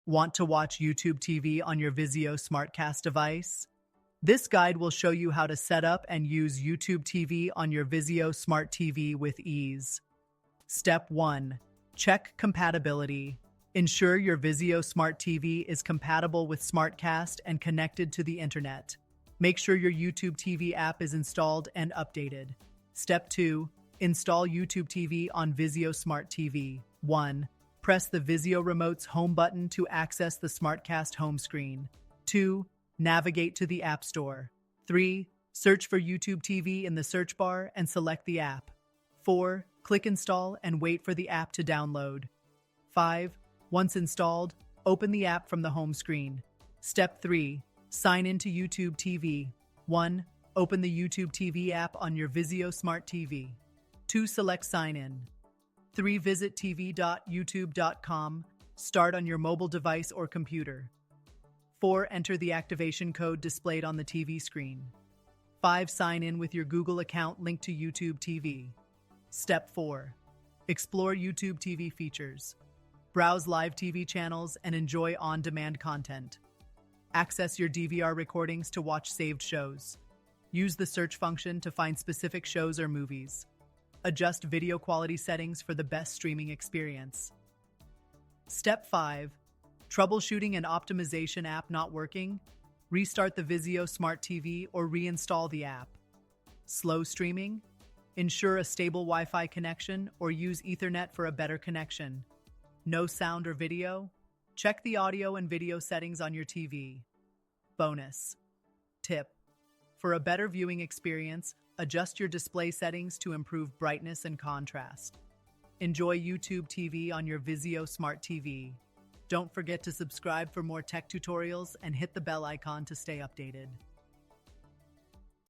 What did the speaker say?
Want to watch YouTube TV on your Vizio SmartCast device? This guide will show you how to set up and use YouTube TV on your Vizio Smart TV with ease. Step 1. Check compatibility. Ensure your Vizio Smart TV is compatible with SmartCast and connected to the internet. Make sure your YouTube TV app is installed and updated. Step 2. Install YouTube TV on Vizio Smart TV. 1. Press the Vizio Remote's home button to access the SmartCast home screen. 2. Navigate to the App Store. 3. Search for YouTube TV in the search bar and select the app. 4. Click Install and wait for the app to download. 5. Once installed, open the app from the home screen. Step 3. Sign into YouTube TV. 1. Open the YouTube TV app on your Vizio Smart TV. 2. Select Sign In. 3. Visit tv.youtube.com. Start on your mobile device or computer. 4. Enter the activation code displayed on the TV screen. 5. Sign in with your Google account linked to YouTube TV. Step 4. Explore YouTube TV features. Browse live TV channels and enjoy on-demand content. Access your DVR recordings to watch saved shows. Use the search function to find specific shows or movies. Adjust video quality settings for the best streaming experience. Step 5. Troubleshooting and optimization app not working? Restart the Vizio Smart TV or reinstall the app. Slow streaming? Ensure a stable Wi-Fi connection or use Ethernet for a better connection. No sound or video? Check the audio and video settings on your TV. Bonus tip. For a better viewing experience, adjust your display settings to improve brightness and contrast. Enjoy YouTube TV on your Vizio Smart TV. Don't forget to subscribe for more tech tutorials and hit the bell icon to stay updated.